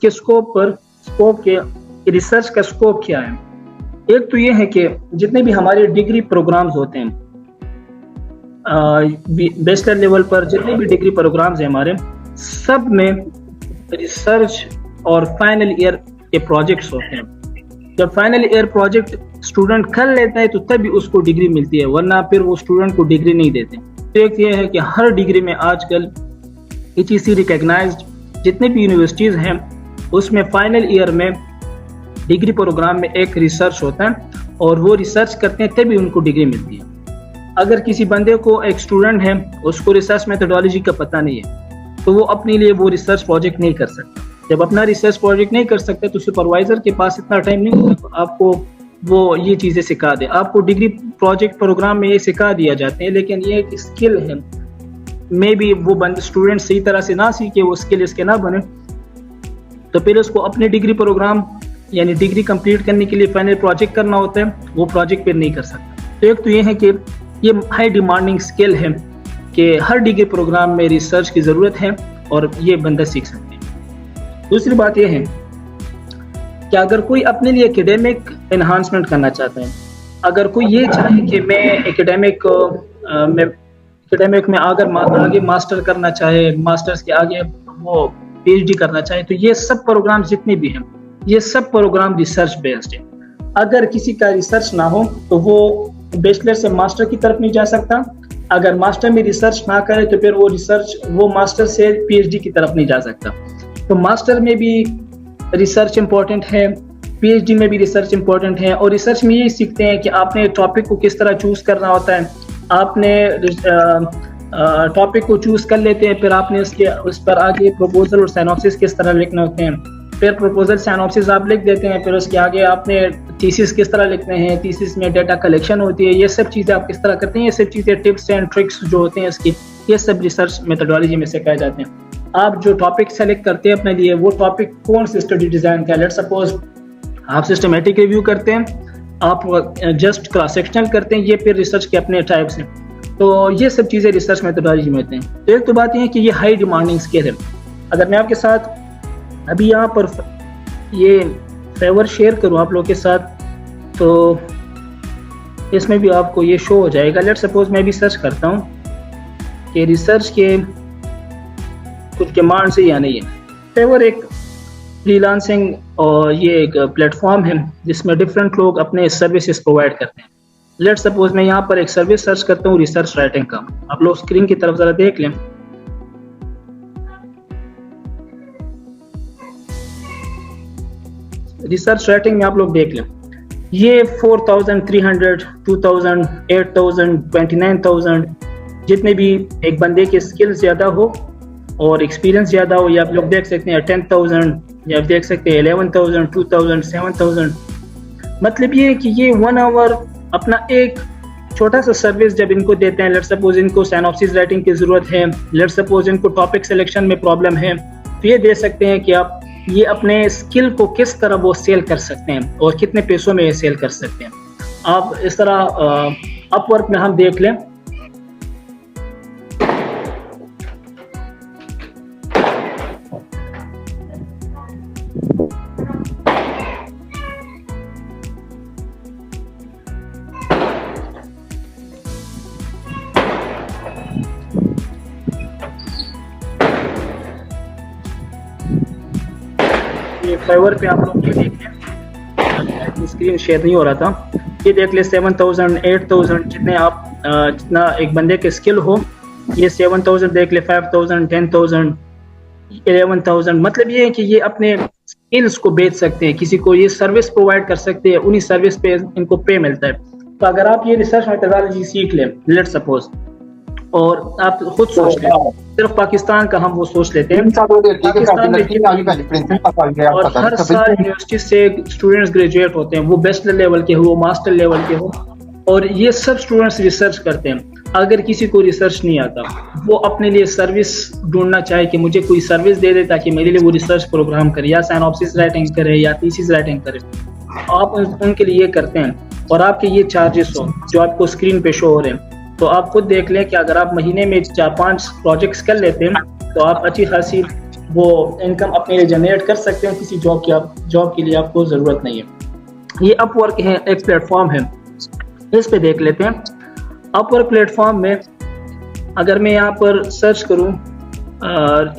के स्कोप के रिसर्च का स्कोप क्या है। एक तो ये है कि जितने भी हमारे डिग्री प्रोग्राम्स होते हैं, बैचलर लेवल पर जितने भी डिग्री प्रोग्राम्स हैं हमारे, सब में रिसर्च और फाइनल ईयर के प्रोजेक्ट्स होते हैं। जब फाइनल ईयर प्रोजेक्ट स्टूडेंट कर लेता है तो तभी उसको डिग्री मिलती है, वरना फिर वो स्टूडेंट को डिग्री नहीं देते। तो एक ये है कि हर डिग्री में आजकल HEC रिकॉग्नाइज्ड जितने भी यूनिवर्सिटीज़ हैं उसमें फाइनल ईयर में डिग्री प्रोग्राम में एक रिसर्च होता है और वो रिसर्च करते हैं तभी उनको डिग्री मिलती है। अगर किसी बंदे को, एक स्टूडेंट है, उसको रिसर्च मेथोडोलॉजी का पता नहीं है तो वो अपने लिए वो रिसर्च प्रोजेक्ट नहीं कर सकता। जब अपना रिसर्च प्रोजेक्ट नहीं कर सकते तो सुपरवाइजर के पास इतना टाइम नहीं होता आपको वो ये चीज़ें सिखा दे। आपको डिग्री प्रोजेक्ट प्रोग्राम में ये सिखा दिया जाते हैं, लेकिन ये एक स्किल है, मे बी वो बंदे स्टूडेंट सही तरह से ना सीखे, वो स्किल इसके ना बने, तो फिर उसको अपने डिग्री प्रोग्राम यानी डिग्री कंप्लीट करने के लिए फाइनल प्रोजेक्ट करना होता है, वो प्रोजेक्ट फिर नहीं कर सकता। तो एक तो ये है कि ये हाई डिमांडिंग स्किल है कि हर डिग्री प्रोग्राम में रिसर्च की ज़रूरत है और ये बंदा सीख सकते हैं। दूसरी बात ये है कि अगर कोई अपने लिए एकेडमिक एनहांसमेंट करना चाहता है, अगर कोई ये चाहे कि मैं एकेडमिक में आगे मास्टर करना चाहे, मास्टर्स के आगे वो PhD करना चाहे, तो ये सब प्रोग्राम जितने भी हैं ये सब प्रोग्राम रिसर्च बेस्ड है। अगर किसी का रिसर्च ना हो तो वो बैचलर से मास्टर की तरफ नहीं जा सकता, अगर मास्टर में रिसर्च ना करे तो फिर वो मास्टर से PhD की तरफ नहीं जा सकता। तो मास्टर में भी रिसर्च इम्पोर्टेंट है, PhD में भी रिसर्च इम्पोर्टेंट है, और रिसर्च में ये सीखते हैं कि आपने टॉपिक को किस तरह चूज करना होता है। आपने टॉपिक को चूज कर लेते हैं, फिर आपने उस पर आगे प्रपोजल और साइनॉप्सिस किस तरह लिखने होते हैं, फिर प्रपोजल साइनॉप्सिस आप लिख देते हैं, फिर उसके आगे आपने थीसिस किस तरह लिखते हैं, थीसिस में डेटा कलेक्शन होती है, ये सब चीज़ें आप किस तरह करते हैं, ये सब चीज़ें टिप्स एंड ट्रिक्स जो होते हैं इसकी, ये सब रिसर्च मेथोडोलॉजी में सिखाए जाते हैं। आप जो टॉपिक सेलेक्ट करते हैं अपने लिए, वो टॉपिक कौन सी स्टडी डिज़ाइन का है, लेट्स सपोज आप सिस्टमेटिक रिव्यू करते हैं, आप जस्ट क्रॉस सेक्शनल करते हैं, ये फिर रिसर्च के अपने टाइप्स हैं। तो ये सब चीज़ें रिसर्च मेथोडोलॉजी में होते हैं। तो एक तो बात ये है कि ये हाई डिमांडिंग स्किल है। अगर मैं आपके साथ अभी यहाँ पर ये फेवर शेयर करूँ आप लोगों के साथ, तो इसमें भी आपको ये शो हो जाएगा। लेट्स सपोज मैं भी सर्च करता हूँ कि रिसर्च के कुछ डिमांड से या नहीं है। फेवर एक फ्रीलांसिंग और ये एक प्लेटफॉर्म है जिसमें डिफरेंट लोग अपने सर्विसेज प्रोवाइड करते हैं। लेट्स सपोज मैं यहाँ पर एक सर्विस सर्च करता हूँ रिसर्च राइटिंग का। आप लोग स्क्रीन की तरफ जरा देख लें। रिसर्च राइटिंग में आप लोग देख लें, ये 4,300, 2,000, 8,000, 29,000 जितने भी एक बंदे के स्किल्स ज़्यादा हो और एक्सपीरियंस ज़्यादा हो, या आप लोग देख सकते हैं 10,000, या आप देख सकते हैं 11,000, 2,000, 7,000। मतलब ये है कि ये 1 आवर अपना एक छोटा सा सर्विस जब इनको देते हैं, लेट्स सपोज इनको साइनॉप्सिस राइटिंग की ज़रूरत है, लेट्स सपोज इनको टॉपिक सिलेक्शन में प्रॉब्लम है, तो ये दे सकते हैं कि आप ये अपने स्किल को किस तरह वो सेल कर सकते हैं और कितने पैसों में ये सेल कर सकते हैं। आप इस तरह अपवर्क में हम देख लें, फाइवर पे आप लोग ये देख लें, स्क्रीन शेयर नहीं हो रहा था, ये देख ले 7,000, 8,000 जितना एक बंदे के स्किल हो, ये 7,000 देख ले, 5,000, 10,000, 11,000। मतलब ये है कि ये अपने स्किल्स को बेच सकते हैं, किसी को ये सर्विस प्रोवाइड कर सकते हैं, उन्हीं सर्विस पे इनको पे मिलता है। तो अगर आप ये रिसर्च मेथोडोलॉजी सीख लें लेट्स सपोज, और आप खुद सोच लें, सिर्फ पाकिस्तान का हम वो सोच लेते हैं, पाकिस्तान में और हर साल यूनिवर्सिटी से स्टूडेंट्स ग्रेजुएट होते हैं, वो बैचलर लेवल के हो, वो मास्टर लेवल के हो, और ये सब स्टूडेंट्स रिसर्च करते हैं। अगर किसी को रिसर्च नहीं आता, वो अपने लिए सर्विस ढूंढना चाहे कि मुझे कोई सर्विस दे दे ताकि मेरे लिए वो रिसर्च प्रोग्राम करे, या साइनॉप्सिस राइटिंग करे, या थीसिस राइटिंग करे, आप उनके लिए करते हैं और आपके ये चार्जेस हो जो आपको स्क्रीन पे शो हो रहे हैं। तो आप खुद देख लें कि अगर आप महीने में 4-5 प्रोजेक्ट्स कर लेते हैं तो आप अच्छी खासी वो इनकम अपने लिए जनरेट कर सकते हैं, किसी जॉब के लिए आपको ज़रूरत नहीं है। ये अपवर्क है, एक प्लेटफॉर्म है, इस पे देख लेते हैं। अपवर्क प्लेटफॉर्म में अगर मैं यहाँ पर सर्च करूँ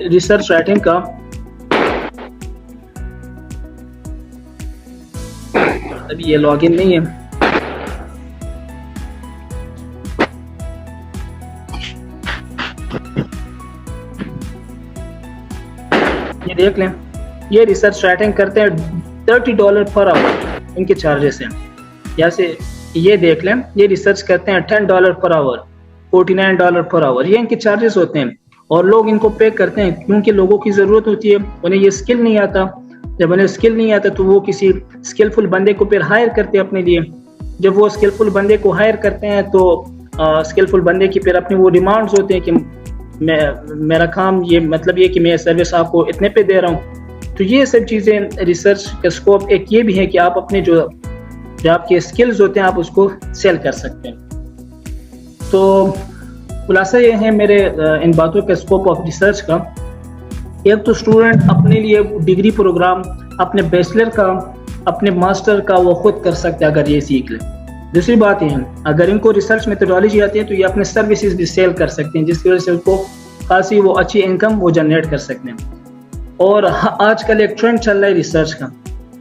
रिसर्च राइटिंग का, अभी ये लॉगिन नहीं है, ये देख लें। ये रिसर्च राइटिंग करते हैं $30 पर आवर, इनके चार्जेस हैं। जैसे ये देख लें, ये रिसर्च करते हैं $10 पर आवर, $49 पर आवर, ये इनके चार्जेस होते हैं। और लोग इनको पे करते हैं क्योंकि लोगों की ज़रूरत होती है, उन्हें ये स्किल नहीं आता। जब उन्हें स्किल नहीं आता तो वो किसी स्किलफुल बंदे को फिर हायर करते हैं अपने लिए। जब वो स्किलफुल बंदे को हायर करते हैं तो स्किलफुल बंदे की फिर अपने वो डिमांड्स होते हैं कि मेरा काम ये मतलब ये कि मैं सर्विस आपको इतने पे दे रहा हूँ। तो ये सब चीज़ें रिसर्च का स्कोप एक ये भी है कि आप अपने जो आपके स्किल्स होते हैं आप उसको सेल कर सकते हैं। तो खुलासा ये है मेरे इन बातों का स्कोप ऑफ रिसर्च का। एक तो स्टूडेंट अपने लिए डिग्री प्रोग्राम, अपने बैचलर का, अपने मास्टर का वो खुद कर सकते हैं अगर ये सीख ले। दूसरी बात ये है, अगर इनको रिसर्च मेथोडोलॉजी आती है तो ये अपने सर्विसेज भी सेल कर सकते हैं, जिसकी वजह से उनको खासी वो अच्छी इनकम वो जनरेट कर सकते हैं। और आजकल एक ट्रेंड चल रहा है रिसर्च का।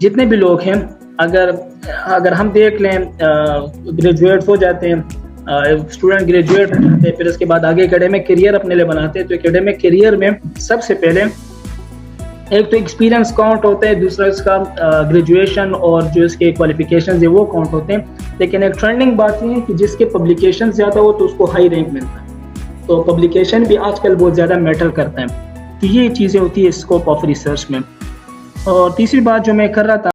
जितने भी लोग हैं, अगर हम देख लें, ग्रेजुएट हो जाते हैं, स्टूडेंट ग्रेजुएट हो जाते हैं, फिर उसके बाद आगे एकेडमिक करियर अपने लिए बनाते हैं। तो एकेडमिक करियर में सबसे पहले एक तो एक्सपीरियंस काउंट होता है, दूसरा इसका ग्रेजुएशन और जो इसके क्वालिफिकेशन है वो काउंट होते हैं। लेकिन एक ट्रेंडिंग बात ये है कि जिसके पब्लिकेशन ज़्यादा हो तो उसको हाई रैंक मिलता है। तो पब्लिकेशन भी आजकल बहुत ज़्यादा मैटर करता है। तो ये चीज़ें होती है स्कोप ऑफ रिसर्च में। और तीसरी बात जो मैं कर रहा था